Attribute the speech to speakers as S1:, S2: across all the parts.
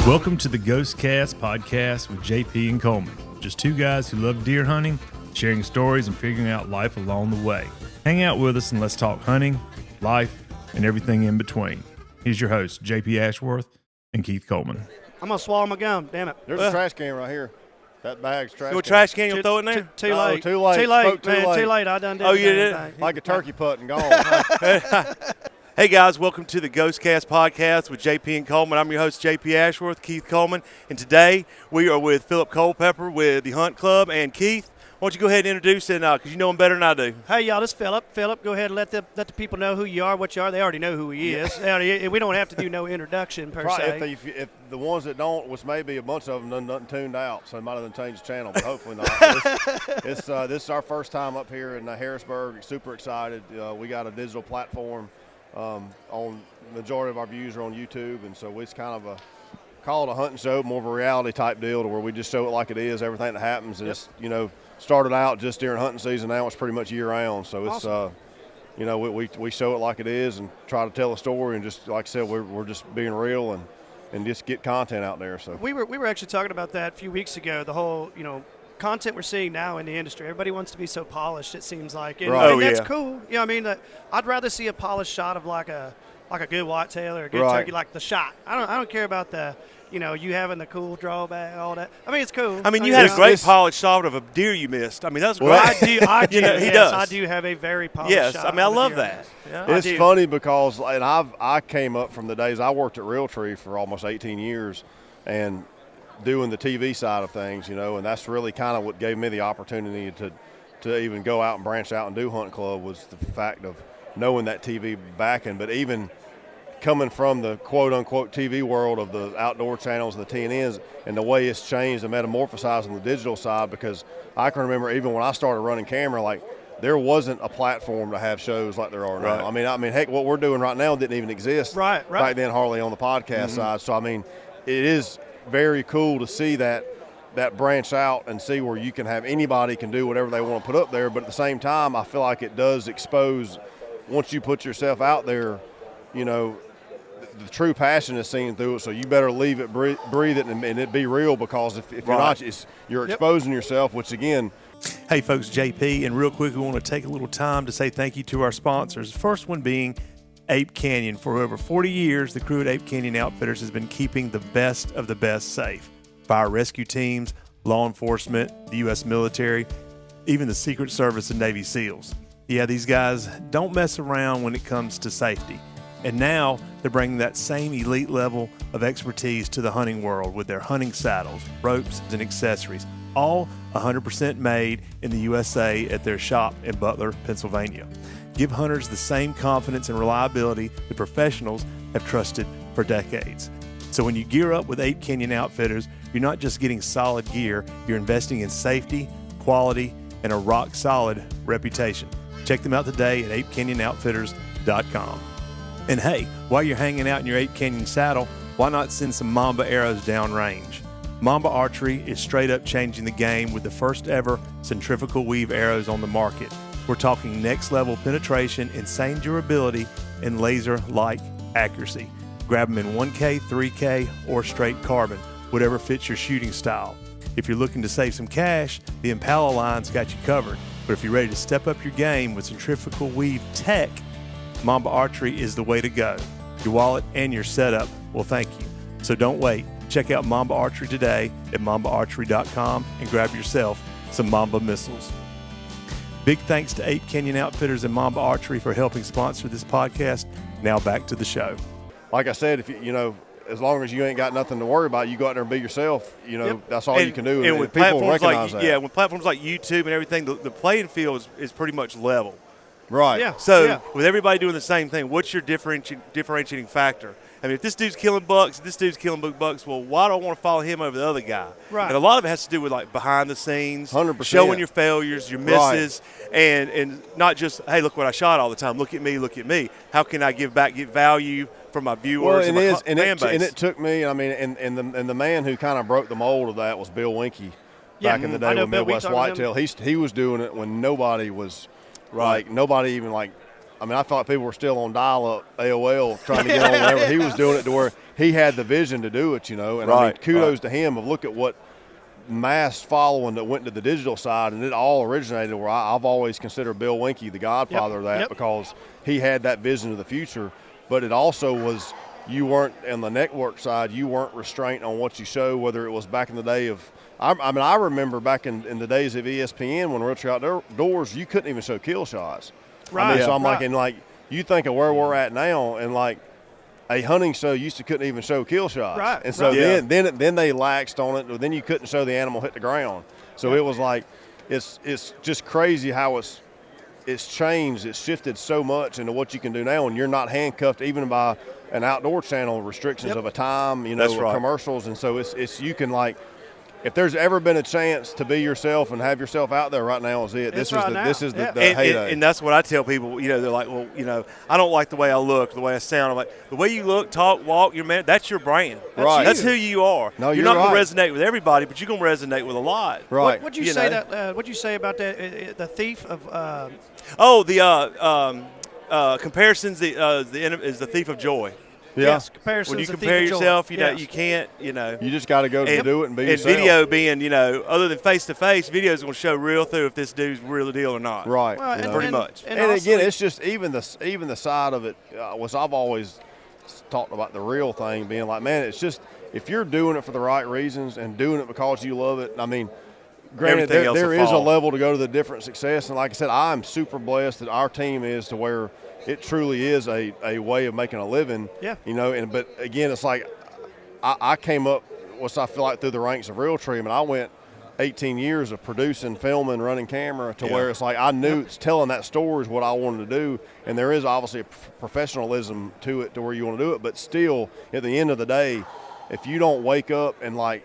S1: Welcome to the Ghost Cast podcast with JP and Coleman. Just two guys who love deer hunting, sharing stories and figuring out life along the way. Hang out with us and let's talk hunting, life, and everything in between. Here's your hosts, JP Ashworth and Keith Coleman.
S2: I'm going to swallow my gum, damn it.
S3: There's a trash can right here. That bag's trash can.
S4: You trash can, you'll throw it in there?
S2: Too late.
S3: Too late.
S2: Too late,
S3: Spoke too
S2: man.
S3: late.
S2: Too late. I done did
S4: Oh,
S2: the
S4: you
S2: damn
S4: did?
S2: thing.
S3: Like a turkey putt and gone.
S4: Hey, guys, welcome to the Ghost Cast podcast with JP and Coleman. I'm your host, JP Ashworth, Keith Coleman, and today we are with Phillip Culpepper with the Hunt Club. And Keith, why don't you go ahead and introduce it, because you know him better than I do.
S2: Hey, y'all, this is Phillip. Phillip, go ahead and let the people know who you are, what you are. They already know who he is. We don't have to do no introduction per se.
S3: If the ones that don't, which may be a bunch of them, done tuned out, so they might have changed the channel, but hopefully not. This is our first time up here in Harrisburg. Super excited. We got a digital platform. On the majority of our views are on YouTube, and so it's kind of call it a hunting show, more of a reality type deal to where we just show it like it is, everything that happens. And it's, started out just during hunting season. Now it's pretty much year round. So it's,
S2: awesome.
S3: We show it like it is and try to tell a story. And just like I said, we're just being real and just get content out there. So
S2: We were actually talking about that a few weeks ago, the whole, content we're seeing now in the industry. Everybody wants to be so polished, it seems like. And,
S3: Right.
S2: and that's cool. I'd rather see a polished shot of like a good whitetail or a good turkey, like the shot. I don't care about the, you having the cool drawback, all that. I mean, it's cool.
S4: I mean, you had a great polished shot of a deer you missed. I mean, that's great.
S3: Well,
S2: I do.
S4: He
S2: Yes,
S4: does.
S2: I do have a very polished
S4: Yes,
S2: shot.
S4: I mean, I
S2: of a
S4: love
S2: deer.
S4: that. Yeah.
S3: it's funny because I came up from the days I worked at Realtree for almost 18 years and doing the TV side of things, and that's really kind of what gave me the opportunity to even go out and branch out and do Hunt Club was the fact of knowing that TV backing. But even coming from the quote-unquote TV world of the outdoor channels and the TNNs and the way it's changed and metamorphosized on the digital side, because I can remember even when I started running camera, like there wasn't a platform to have shows like there are now.
S4: Right.
S3: I mean, heck, what we're doing right now didn't even exist
S2: right.
S3: back then, hardly on the podcast side. So, I mean, it is very cool to see that branch out and see where you can have anybody can do whatever they want to put up there. But at the same time, I feel like it does expose, once you put yourself out there, the true passion is seen through it. So you better leave it, breathe it, and it be real, because if you're not, you're exposing yourself, which again.
S4: Hey, folks, JP, and real quick, we want to take a little time to say thank you to our sponsors. The first one being Ape Canyon. For over 40 years, the crew at Ape Canyon Outfitters has been keeping the best of the best safe. Fire rescue teams, law enforcement, the U.S. military, even the Secret Service and Navy SEALs. Yeah, these guys don't mess around when it comes to safety. And now they're bringing that same elite level of expertise to the hunting world with their hunting saddles, ropes, and accessories, all 100% made in the USA at their shop in Butler, Pennsylvania. Give hunters the same confidence and reliability the professionals have trusted for decades. So when you gear up with Ape Canyon Outfitters, you're not just getting solid gear, you're investing in safety, quality, and a rock-solid reputation. Check them out today at apecanyonOutfitters.com. And hey, while you're hanging out in your Ape Canyon saddle, why not send some Mamba arrows downrange? Mamba Archery is straight up changing the game with the first ever centrifugal weave arrows on the market. We're talking next level penetration, insane durability, and laser-like accuracy. Grab them in 1K, 3K, or straight carbon, whatever fits your shooting style. If you're looking to save some cash, the Impala line's got you covered. But if you're ready to step up your game with centrifugal weave tech, Mamba Archery is the way to go. Your wallet and your setup will thank you. So don't wait. Check out Mamba Archery today at mambaarchery.com and grab yourself some Mamba missiles. Big thanks to Ape Canyon Outfitters and Mamba Archery for helping sponsor this podcast. Now back to the show.
S3: Like I said, if as long as you ain't got nothing to worry about, you go out there and be yourself. That's all you can do.
S4: And with
S3: people
S4: platforms
S3: recognize
S4: like
S3: that.
S4: with platforms like YouTube and everything, the playing field is pretty much level.
S3: Right.
S2: Yeah.
S4: So with everybody doing the same thing, what's your differentiating factor? I mean, if this dude's killing bucks, well, why do I want to follow him over the other guy?
S2: Right.
S4: And a lot of it has to do with like behind the scenes,
S3: 100%.
S4: showing your failures, your misses, and not just, hey, look what I shot all the time. Look at me. How can I give back, get value from my viewers and my fan base?
S3: And it took me. I mean, and the man who kind of broke the mold of that was Bill Winke back in the day with Midwest Whitetail. He was doing it when nobody was. Right. Like nobody even like I mean, I thought people were still on dial-up AOL trying to get on whatever. He was doing it to where he had the vision to do it, you know. And I mean, kudos to him of look at what mass following that went to the digital side, and it all originated where I've always considered Bill Winke the godfather of that because he had that vision of the future. But it also was, you weren't on the network side, you weren't restrained on what you show, whether it was back in the day of I mean, I remember back in the days of ESPN when Realtree Outdoors, you couldn't even show kill shots.
S2: Right.
S3: I mean, so I'm like, and like, you think of where we're at now, and like a hunting show used to couldn't even show kill shots.
S2: Right.
S3: And so then they laxed on it. Then you couldn't show the animal hit the ground. So it was like, it's just crazy how it's changed. It's shifted so much into what you can do now, and you're not handcuffed even by an outdoor channel restrictions of a time, you know, commercials. And so it's you can like, if there's ever been a chance to be yourself and have yourself out there right now is it. This is the heyday.
S4: And that's what I tell people, you know, they're like, well, you know, I don't like the way I look, the way I sound. I'm like, the way you look, talk, walk, your man, that's your brand. That's who you are.
S3: No,
S4: you're not going to resonate with everybody, but you're going to resonate with a lot.
S3: Right.
S2: What'd you say what'd you say about that, the thief of
S4: comparisons is the thief of joy.
S3: Yeah.
S2: Yes, comparisons.
S4: When you compare yourself, you know,
S2: yes.
S4: You can't, you know.
S3: You just got to go to do it and be yourself.
S4: And video being, you know, other than face-to-face, video is going to show real through if this dude's real deal or not.
S3: Right.
S2: Well,
S4: pretty much.
S3: And again, it's just even the side of it was I've always talked about the real thing being like, man, it's just if you're doing it for the right reasons and doing it because you love it, I mean, granted, there is a level to go to the different success. And like I said, I'm super blessed that our team is to where – it truly is a way of making a living, you know. But again, it's like I came up, I feel like through the ranks of Realtree. I mean, I went 18 years of producing, filming, running camera to where it's like I knew it's telling that story is what I wanted to do. And there is obviously a professionalism to it to where you want to do it. But still, at the end of the day, if you don't wake up and like,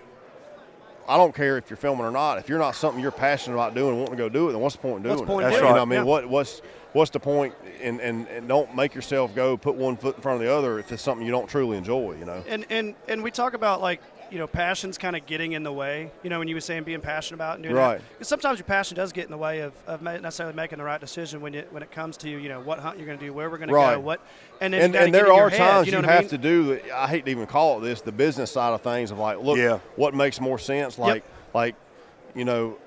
S3: I don't care if you're filming or not. If you're not something you're passionate about doing and wanting to go do it, then what's the point in doing it?
S4: That's right.
S3: You know, I mean, what's the point? And don't make yourself go put one foot in front of the other if it's something you don't truly enjoy, you know.
S2: And we talk about like, you know, passion's kind of getting in the way. You know, when you were saying being passionate about and doing that. Because sometimes your passion does get in the way of necessarily making the right decision when it comes to, you know, what hunt you're going to do, where we're going to go, what. And
S3: there are times you have to do. I hate to even call it this, the business side of things of like, look, what makes more sense, like you know.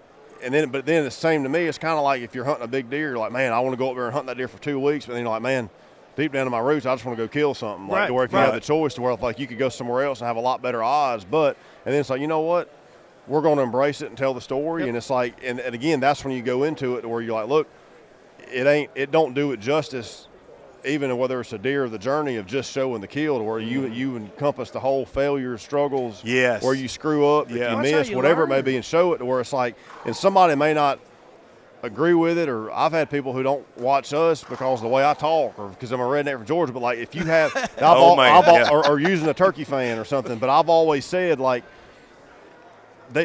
S3: But then it's the same to me. It's kind of like if you're hunting a big deer, you're like, man, I want to go up there and hunt that deer for 2 weeks. But then you're like, man, deep down in my roots, I just want to go kill something. Like to where if you have the choice to where like you could go somewhere else and have a lot better odds. And then it's like, you know what? We're going to embrace it and tell the story. And it's like, and again, that's when you go into it where you're like, look, it don't do it justice. Even whether it's a deer or the journey of just showing the kill to where you encompass the whole failures, struggles, where you screw up, if you miss, whatever it may be, and show it to where it's like, and somebody may not agree with it, or I've had people who don't watch us because of the way I talk or because I'm a redneck from Georgia, but like if you have, or using a turkey fan or something, but I've always said like,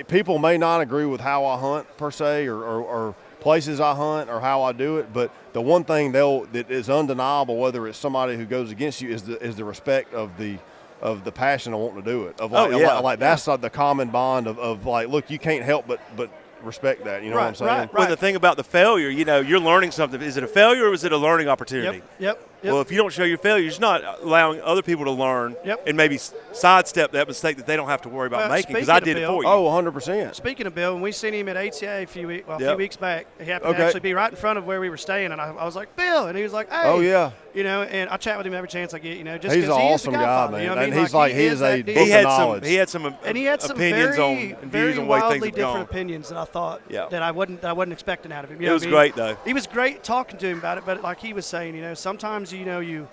S3: people may not agree with how I hunt per se or places I hunt or how I do it, but the one thing that is undeniable, whether it's somebody who goes against you, is the respect of the passion of wanting to do it. That's like the common bond of like, look, you can't help but respect that. You know what I'm saying?
S2: Right.
S4: Well, the thing about the failure, you know, you're learning something. Is it a failure or is it a learning opportunity?
S2: Yep.
S4: Well, if you don't show your failure, you're just not allowing other people to learn and maybe sidestep that mistake that they don't have to worry about making, because I did it for you.
S3: Oh, 100%.
S2: Speaking of Bill, when we seen him at ATA a few weeks back, he happened to actually be right in front of where we were staying, and I was like, Bill, and he was like, hey.
S3: Oh, yeah.
S2: You know, and I chat with him every chance I get, you know, just
S3: he's an awesome guy, man.
S2: You know what I mean?
S3: And he's like he is a book of knowledge.
S4: He had some opinions and views on the way things have
S2: different
S4: gone.
S2: opinions that I thought that I wasn't expecting out of him.
S4: It was great, though.
S2: He was great talking to him about it, but like he was saying, you know, sometimes, you know, you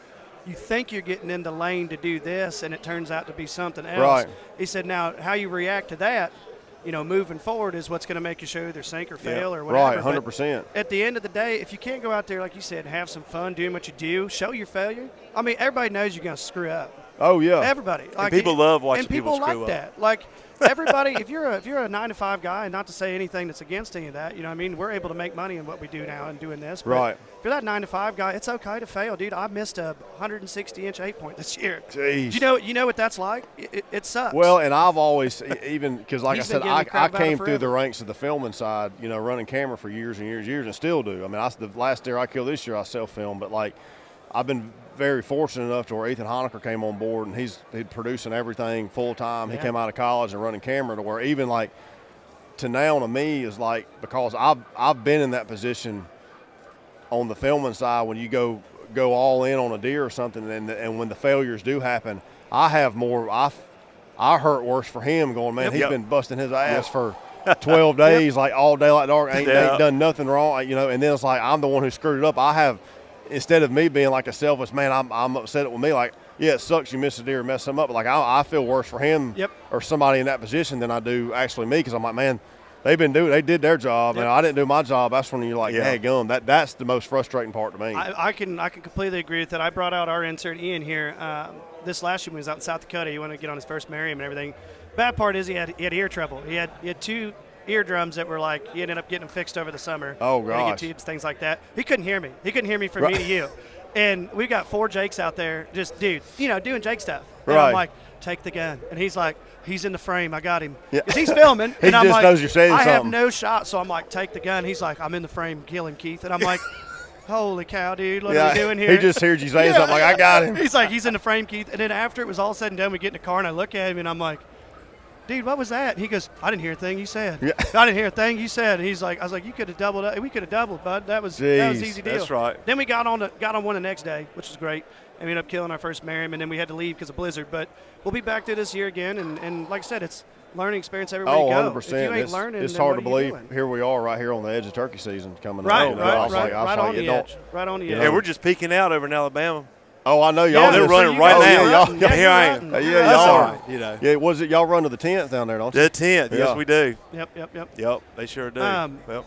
S2: think you're getting in the lane to do this, and it turns out to be something else.
S3: Right.
S2: He said, now, how you react to that, you know, moving forward is what's going to make you show either sink or fail or whatever.
S3: Right, 100%.
S2: But at the end of the day, if you can't go out there, like you said, have some fun doing what you do, show your failure. I mean, everybody knows you're going to screw up.
S3: Oh yeah,
S2: everybody.
S4: Like, people love watching
S2: people
S4: screw
S2: like
S4: up.
S2: that. Like everybody, if you're a 9-to-5 guy, and not to say anything that's against any of that, you know what I mean? We're able to make money in what we do now and doing this. But
S3: right.
S2: If you're that 9-to-5 guy, it's okay to fail, dude. I missed a 160-inch 8-point this year.
S3: Jeez.
S2: You know what that's like? It sucks.
S3: Well, and I've always, even because like I said, I came through the
S2: forever.
S3: ranks of the filming side, you know, running camera for years and years, and still do. I mean, the last deer I killed this year, I self-filmed, but like I've been very fortunate enough to where Ethan Honecker came on board, and he's producing everything full time. He came out of college and running camera to where even like to now to me is like, because I've been in that position on the filming side when you go all in on a deer or something, and when the failures do happen, I have more. I hurt worse for him going, man. He's been busting his ass for 12 days, like all day, like dark. Ain't done nothing wrong, you know. And then it's like I'm the one who screwed it up. I have. Instead of me being like a selfish man, I'm upset with me. Like, yeah, it sucks you miss a deer and mess them up. But like, I feel worse for him or somebody in that position than I do actually me, because I'm like, man, they did their job, and I didn't do my job. That's when you're like, hey, gum. That's the most frustrating part to me.
S2: I can completely agree with that. I brought out our intern Ian here this last year when he was out in South Dakota. He wanted to get on his first Merriam and everything. Bad part is he had ear trouble. He had 2 eardrums that were like, he ended up getting them fixed over the summer.
S3: Oh gosh,
S2: tubes, things like that. He couldn't hear me. He couldn't hear me from me to you. And we got 4 Jakes out there, just doing Jake stuff. And I'm like, take the gun, and he's like, he's in the frame. I got him. Because he's filming,
S3: he
S2: and I'm
S3: just
S2: like,
S3: knows you're saying
S2: I
S3: something.
S2: have no shot, so I'm like, take the gun. He's like, I'm in the frame, kill him, Keith, and I'm like. Holy cow, dude, what are we doing here?
S3: He just heard you saying something like, I got him.
S2: He's like, he's in the frame, Keith. And then after it was all said and done, we get in the car, and I look at him, and I'm like, dude, what was that? And he goes, I didn't hear a thing you said.
S3: Yeah.
S2: I didn't hear a thing you said. And he's like, I was like, you could have doubled up. We could have doubled, bud. That was an easy deal.
S3: That's right.
S2: Then we got on one the next day, which was great. And we ended up killing our first Merriam, and then we had to leave because of blizzard. But we'll be back to this year again, and like I said, it's learning experience everywhere you go.
S3: 100%.
S2: If you ain't learning,
S3: it's
S2: then
S3: hard
S2: what
S3: to
S2: are you
S3: believe.
S2: doing?
S3: Here we are right here on the edge of turkey season coming
S2: Right,
S3: up.
S2: right on the edge. Right on the edge.
S4: Yeah, we're just peeking out over in Alabama.
S3: Oh, I know y'all.
S4: They're running right now. Here I am.
S3: Yeah, y'all
S4: are. You know.
S3: Yeah, was it y'all run to the 10th down there, don't you?
S4: The 10th, yes, we do.
S2: Yep.
S4: They sure do.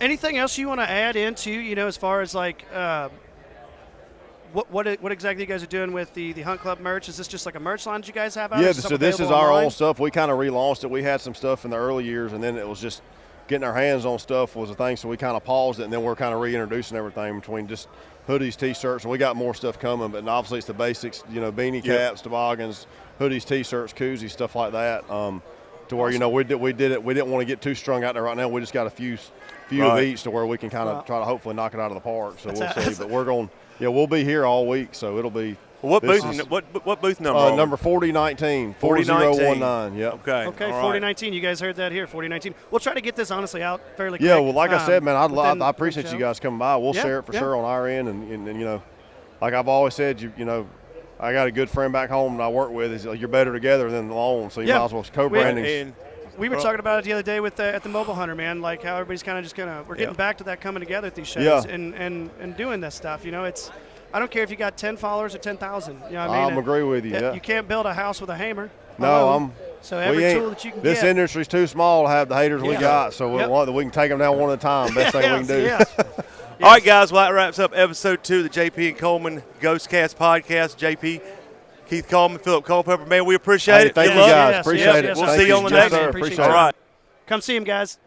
S2: Anything else you want to add into, as far as like what exactly you guys are doing with the Hunt Club merch? Is this just like a merch line that you guys have out?
S3: Yeah, so this is our own stuff. We kind of relaunched it. We had some stuff in the early years, and then it was just getting our hands on stuff was a thing, so we kind of paused it, and then we're kind of reintroducing everything between just hoodies, T-shirts, and we got more stuff coming, but obviously it's the basics, beanie caps, toboggans, hoodies, T-shirts, koozies, stuff like that, to where, we did it. We didn't want to get too strung out there right now. We just got a few of each to where we can kind of try to hopefully knock it out of the park, so we'll see. But we're going, we'll be here all week, so it'll be.
S4: What booth number?
S3: Number 4019. 4019. Yep.
S2: Okay. 4019. You guys heard that here. 4019. We'll try to get this honestly out fairly quick.
S3: Yeah. Well, like I said, man, I appreciate you guys coming by. We'll share it for sure on our end, and like I've always said, I got a good friend back home that I work with. Is you're better together than alone, so you might as well co-branding.
S2: We were talking about it the other day with at the Mobile Hunter, man. Like how everybody's kind of we're getting back to that coming together at these shows and doing this stuff. It's. I don't care if you got 10 followers or 10,000. You know what I mean?
S3: I'm agree with you. Yeah.
S2: You can't build a house with a hammer.
S3: No,
S2: So every tool that you can
S3: this
S2: get. This
S3: industry's too small to have the haters we got, so we can take them down one at a time. Best thing we can do.
S4: All right, guys. Well, that wraps up episode 2 of the JP and Coleman Ghostcast podcast. JP, Keith Coleman, Phillip Culpepper. Man, we appreciate it.
S3: Thank you, guys. Appreciate it.
S4: We'll see you on the next one.
S3: Appreciate it.
S4: All right.
S2: Come see him, guys.